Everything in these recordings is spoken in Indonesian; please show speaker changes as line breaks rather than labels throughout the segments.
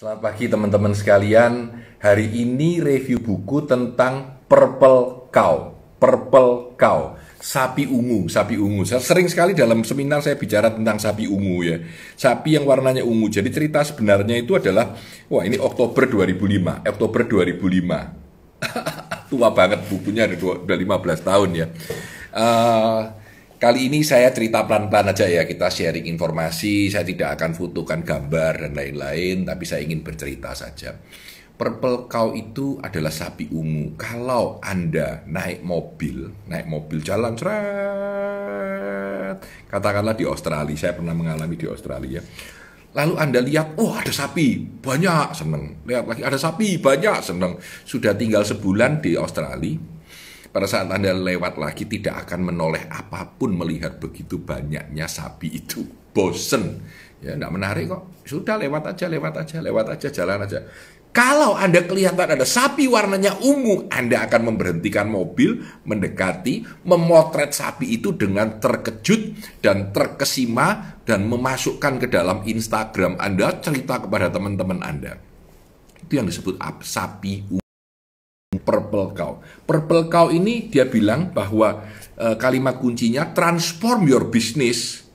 Selamat pagi teman-teman sekalian. Hari ini review buku tentang Purple Cow. Purple Cow, sapi ungu, sapi ungu. Saya sering sekali dalam seminar saya bicara tentang sapi ungu ya. Sapi yang warnanya ungu. Jadi cerita sebenarnya itu adalah, wah ini Oktober 2005. Oktober 2005. Tua banget bukunya, udah 15 tahun ya. Kali ini saya cerita pelan-pelan aja ya, kita sharing informasi, saya tidak akan fotokan gambar dan lain-lain, tapi saya ingin bercerita saja. Purple Cow itu adalah sapi ungu. Kalau Anda naik mobil jalan katakanlah di Australia, saya pernah mengalami di Australia. Lalu Anda lihat, oh ada sapi, banyak, seneng. Lihat lagi, ada sapi, banyak, seneng. Sudah tinggal sebulan di Australia. Pada saat Anda lewat lagi tidak akan menoleh apapun melihat begitu banyaknya sapi itu. Bosen. Ya, enggak menarik kok. Sudah lewat aja, jalan aja. Kalau Anda kelihatan ada sapi warnanya ungu, Anda akan memberhentikan mobil, mendekati, memotret sapi itu dengan terkejut dan terkesima dan memasukkan ke dalam Instagram Anda, cerita kepada teman-teman Anda. Itu yang disebut sapi ungu. Purple Cow. Purple Cow ini dia bilang bahwa kalimat kuncinya transform your business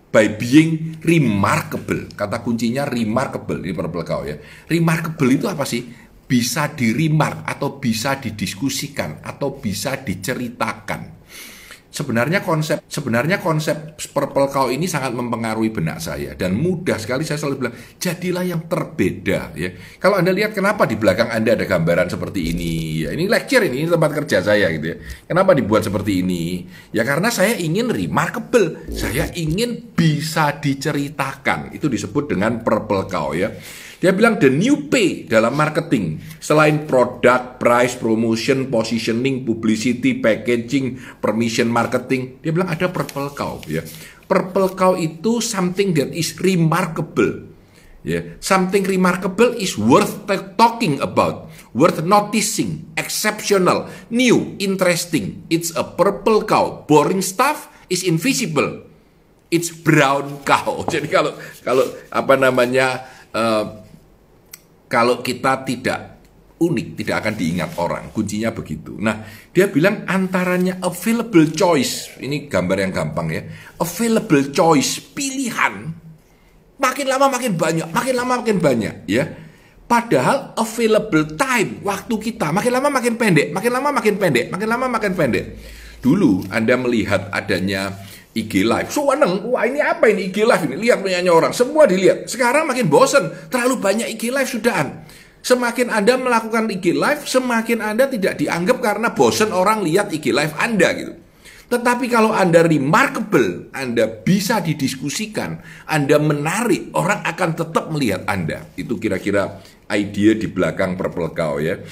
by being remarkable. Kata kuncinya remarkable di Purple Cow ya. Remarkable itu apa sih? Bisa di-remark atau bisa didiskusikan atau bisa diceritakan. Sebenarnya konsep Purple Cow ini sangat mempengaruhi benak saya dan mudah sekali saya selalu bilang jadilah yang terbeda ya. Kalau Anda lihat kenapa di belakang Anda ada gambaran seperti ini ya, ini lecture ini tempat kerja saya gitu ya. Kenapa dibuat seperti ini? Ya karena saya ingin remarkable, saya ingin bisa diceritakan. Itu disebut dengan Purple Cow ya. Dia bilang the new P dalam marketing, selain product, price, promotion, positioning, publicity, packaging, permission marketing, dia bilang ada Purple Cow ya. Purple Cow itu something that is remarkable. Ya, something remarkable is worth talking about, worth noticing, exceptional, new, interesting. It's a purple cow. Boring stuff is invisible. It's brown cow. Jadi kalau apa namanya kalau kita tidak unik, tidak akan diingat orang. Kuncinya begitu. Nah, dia bilang antaranya available choice. Ini gambar yang gampang ya. Available choice, pilihan. Makin lama makin banyak, makin lama makin banyak ya. Padahal available time, waktu kita makin lama makin pendek, makin lama makin pendek, makin lama makin pendek. Dulu Anda melihat adanya IG Live, seneng, wah ini apa ini IG Live ini, lihat punyanya orang, semua dilihat. Sekarang makin bosen, terlalu banyak IG Live sudahan. Semakin Anda melakukan IG Live, semakin Anda tidak dianggap karena bosen orang lihat IG Live Anda gitu. Tetapi kalau Anda remarkable, Anda bisa didiskusikan, Anda menarik, orang akan tetap melihat Anda. Itu kira-kira ide di belakang Purple Cow ya.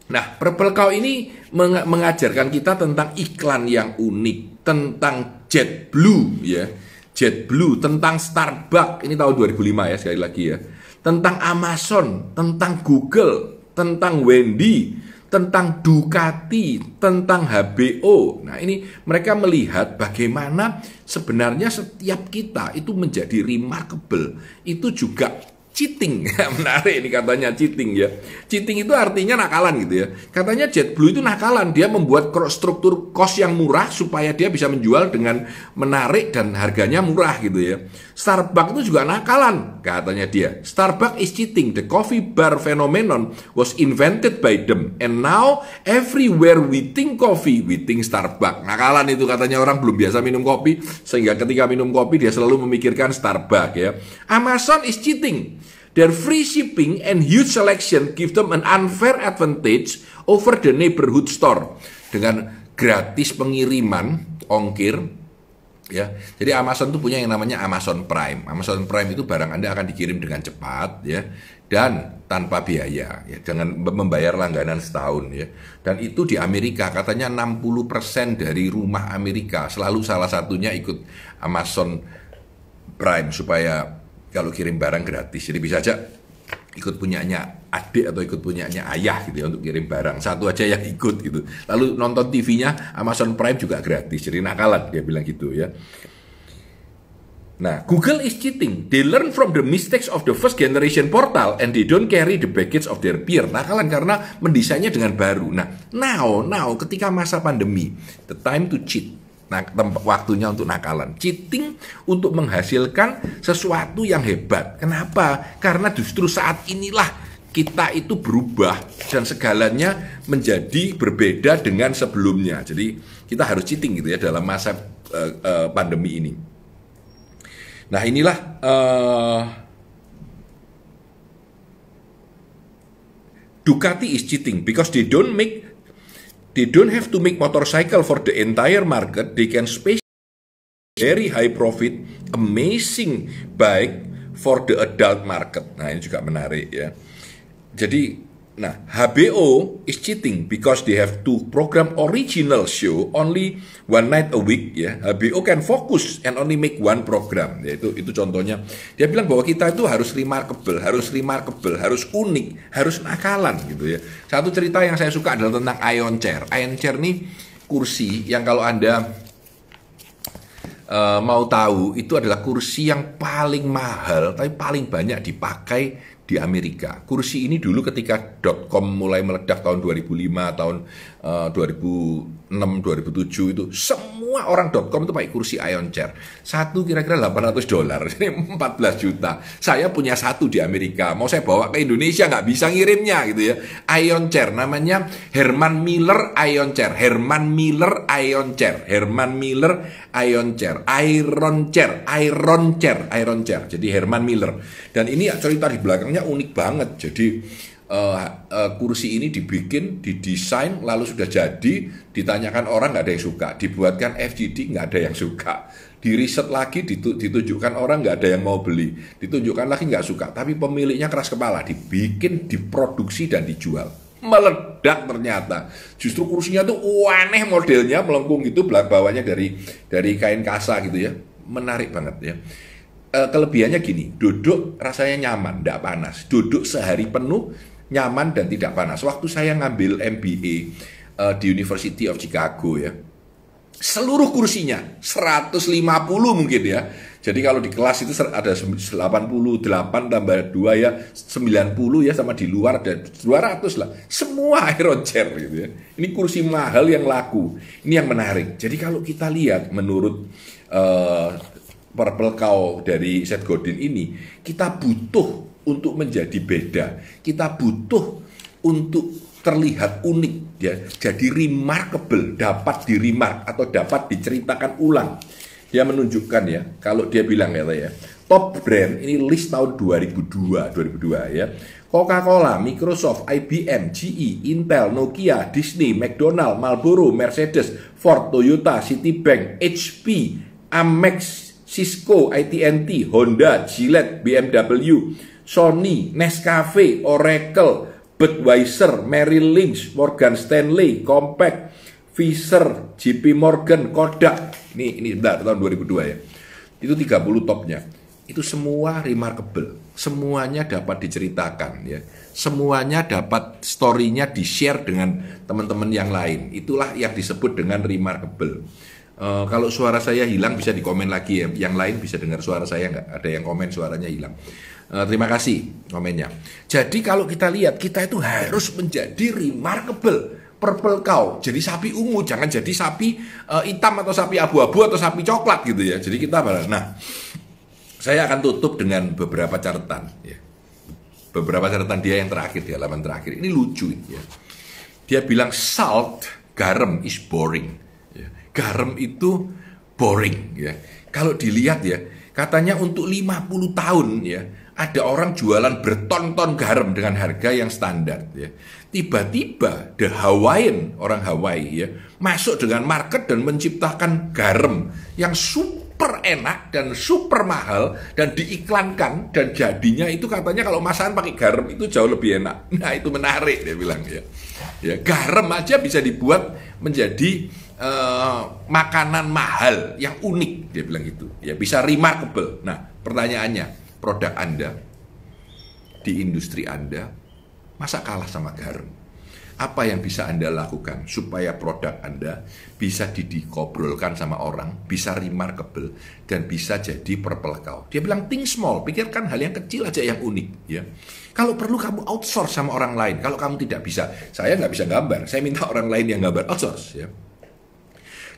Nah, Purple Cow ini mengajarkan kita tentang iklan yang unik, tentang JetBlue ya. JetBlue, tentang Starbucks, ini tahun 2005 ya sekali lagi ya. Tentang Amazon, tentang Google, tentang Wendy, tentang Ducati, tentang HBO. Nah, ini mereka melihat bagaimana sebenarnya setiap kita itu menjadi remarkable. Itu juga cheating, menarik ini katanya cheating ya. Cheating itu artinya nakalan gitu ya. Katanya JetBlue itu nakalan, dia membuat struktur cost yang murah supaya dia bisa menjual dengan menarik dan harganya murah gitu ya. Starbucks itu juga nakalan, katanya dia. Starbucks is cheating, the coffee bar phenomenon was invented by them and now everywhere we think coffee, we think Starbucks. Nakalan itu katanya, orang belum biasa minum kopi sehingga ketika minum kopi dia selalu memikirkan Starbucks ya. Amazon is cheating. Their free shipping and huge selection give them an unfair advantage over the neighborhood store. Dengan gratis pengiriman, ongkir, ya. Jadi Amazon itu punya yang namanya Amazon Prime. Amazon Prime itu barang Anda akan dikirim dengan cepat, ya, dan tanpa biaya, ya, dengan membayar langganan setahun, ya. Dan itu di Amerika katanya 60% dari rumah Amerika selalu salah satunya ikut Amazon Prime supaya kalau kirim barang gratis. Jadi bisa aja ikut punyanya adik atau ikut punyanya ayah gitu ya untuk kirim barang. Satu aja yang ikut gitu. Lalu nonton TV-nya Amazon Prime juga gratis. Jadi nakalan dia bilang gitu ya. Nah, Google is cheating. They learn from the mistakes of the first generation portal and they don't carry the baggage of their peer. Nakalan karena mendesainnya dengan baru. Nah, now ketika masa pandemi, the time to cheat. Nah, waktunya untuk nakalan. Cheating untuk menghasilkan sesuatu yang hebat. Kenapa? Karena justru saat inilah kita itu berubah dan segalanya menjadi berbeda dengan sebelumnya. Jadi kita harus cheating gitu ya dalam masa pandemi ini. Nah, inilah Ducati is cheating because they don't have to make motorcycle for the entire market. They can space very high profit, amazing bike for the adult market. Nah, ini juga menarik ya. Jadi, nah, HBO is cheating because they have to program original show only one night a week ya. HBO can focus and only make one program. Ya, itu contohnya. Dia bilang bahwa kita itu harus remarkable, harus unik, harus nakalan gitu ya. Satu cerita yang saya suka adalah tentang Ion Chair. Ion Chair ini kursi yang kalau Anda mau tahu itu adalah kursi yang paling mahal tapi paling banyak dipakai di Amerika. Kursi ini dulu ketika .com mulai meledak tahun 2005, tahun 2006, 2007 itu semua orang .com itu pakai kursi Ion Chair. Satu kira-kira $800, ini 14 juta. Saya punya satu di Amerika. Mau saya bawa ke Indonesia nggak bisa ngirimnya gitu ya. Ion Chair namanya Herman Miller Ion Chair. Herman Miller Ion Chair. Herman Miller Ion Chair. Iron Chair. Jadi Herman Miller. Dan ini cerita di belakangnya unik banget. Jadi kursi ini didesain, lalu sudah jadi, ditanyakan orang nggak ada yang suka, dibuatkan FGD nggak ada yang suka, diriset lagi, ditunjukkan orang nggak ada yang mau beli, ditunjukkan lagi nggak suka, tapi pemiliknya keras kepala, dibikin, diproduksi dan dijual, meledak ternyata. Justru kursinya tuh aneh modelnya, melengkung gitu, bawahnya dari kain kasa gitu ya, menarik banget ya. Kelebihannya gini, duduk rasanya nyaman, tidak panas, duduk sehari penuh nyaman dan tidak panas. Waktu saya ngambil MBA di University of Chicago ya, seluruh kursinya 150 mungkin ya. Jadi kalau di kelas itu ada 88 tambah 2 ya 90 ya, sama di luar ada 200 lah. Semua Iron Chair gitu ya. Ini kursi mahal yang laku. Ini yang menarik. Jadi kalau kita lihat menurut Purple Cow dari Seth Godin ini, kita butuh untuk menjadi beda, kita butuh untuk terlihat unik ya, jadi remarkable, dapat di-remark atau dapat diceritakan ulang. Dia menunjukkan ya, kalau dia bilang ya, top brand ini list tahun 2002 ya. Coca-Cola, Microsoft, IBM, GE, Intel, Nokia, Disney, McDonald, Marlboro, Mercedes, Ford, Toyota, Citibank, HP, Amex, Cisco, AT&T, Honda, Gillette, BMW, Sony, Nescafe, Oracle, Budweiser, Merrill Lynch, Morgan Stanley, Compaq, Fisher, JP Morgan, Kodak. Ini bentar, tahun 2002 ya. Itu 30 topnya. Itu semua remarkable. Semuanya dapat diceritakan ya. Semuanya dapat story-nya di-share dengan teman-teman yang lain. Itulah yang disebut dengan remarkable. Kalau suara saya hilang bisa dikomen lagi ya. Yang lain bisa dengar suara saya nggak? Ada yang komen suaranya hilang. Terima kasih komennya. Jadi kalau kita lihat, kita itu harus menjadi remarkable. Purple Cow, jadi sapi ungu, jangan jadi sapi hitam atau sapi abu-abu atau sapi coklat gitu ya. Jadi kita, nah, saya akan tutup dengan beberapa catatan ya. Beberapa catatan dia yang terakhir, di halaman terakhir. Ini lucu ya. Dia bilang salt, garam is boring. Ya. Garam itu boring ya. Kalau dilihat ya, katanya untuk 50 tahun ya, ada orang jualan berton-ton garam dengan harga yang standar ya. Tiba-tiba The Hawaiian, orang Hawaii ya, masuk dengan market dan menciptakan garam yang super enak dan super mahal dan diiklankan, dan jadinya itu katanya kalau masakan pakai garam itu jauh lebih enak. Nah, itu menarik dia bilang ya. Ya, garam aja bisa dibuat menjadi makanan mahal yang unik, dia bilang gitu. Ya, bisa remarkable. Nah, pertanyaannya, produk Anda di industri Anda masa kalah sama garam? Apa yang bisa Anda lakukan supaya produk Anda bisa dikobrolkan sama orang, bisa remarkable, dan bisa jadi purple cow? Dia bilang, think small, pikirkan hal yang kecil aja yang unik. Ya. Kalau perlu kamu outsource sama orang lain, kalau kamu tidak bisa, saya nggak bisa gambar, saya minta orang lain yang gambar, outsource. Ya.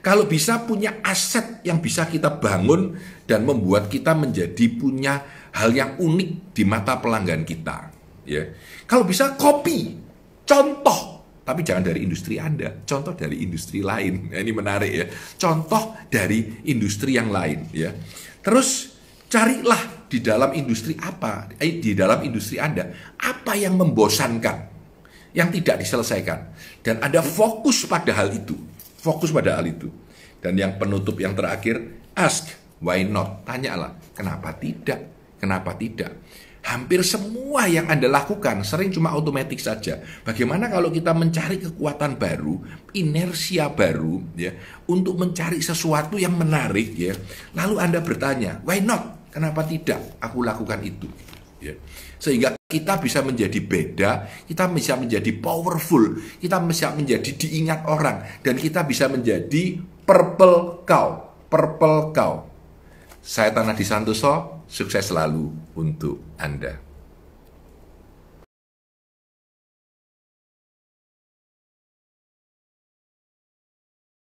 Kalau bisa punya aset yang bisa kita bangun dan membuat kita menjadi punya hal yang unik di mata pelanggan kita. Ya. Kalau bisa copy, contoh. Tapi jangan dari industri Anda, contoh dari industri lain. Nah, ini menarik ya. Contoh dari industri yang lain ya. Terus carilah di dalam industri apa, di dalam industri Anda, apa yang membosankan, yang tidak diselesaikan. Dan Anda fokus pada hal itu. Fokus pada hal itu. Dan yang penutup yang terakhir, ask, why not? Tanyalah, kenapa tidak? Kenapa tidak? Hampir semua yang Anda lakukan sering cuma otomatis saja. Bagaimana kalau kita mencari kekuatan baru, inersia baru, ya, untuk mencari sesuatu yang menarik, ya. Lalu Anda bertanya, why not? Kenapa tidak? Aku lakukan itu. Ya. Sehingga kita bisa menjadi beda, kita bisa menjadi powerful, kita bisa menjadi diingat orang, dan kita bisa menjadi purple cow. Purple cow. Saya Tanah Di Santoso, sukses selalu untuk Anda.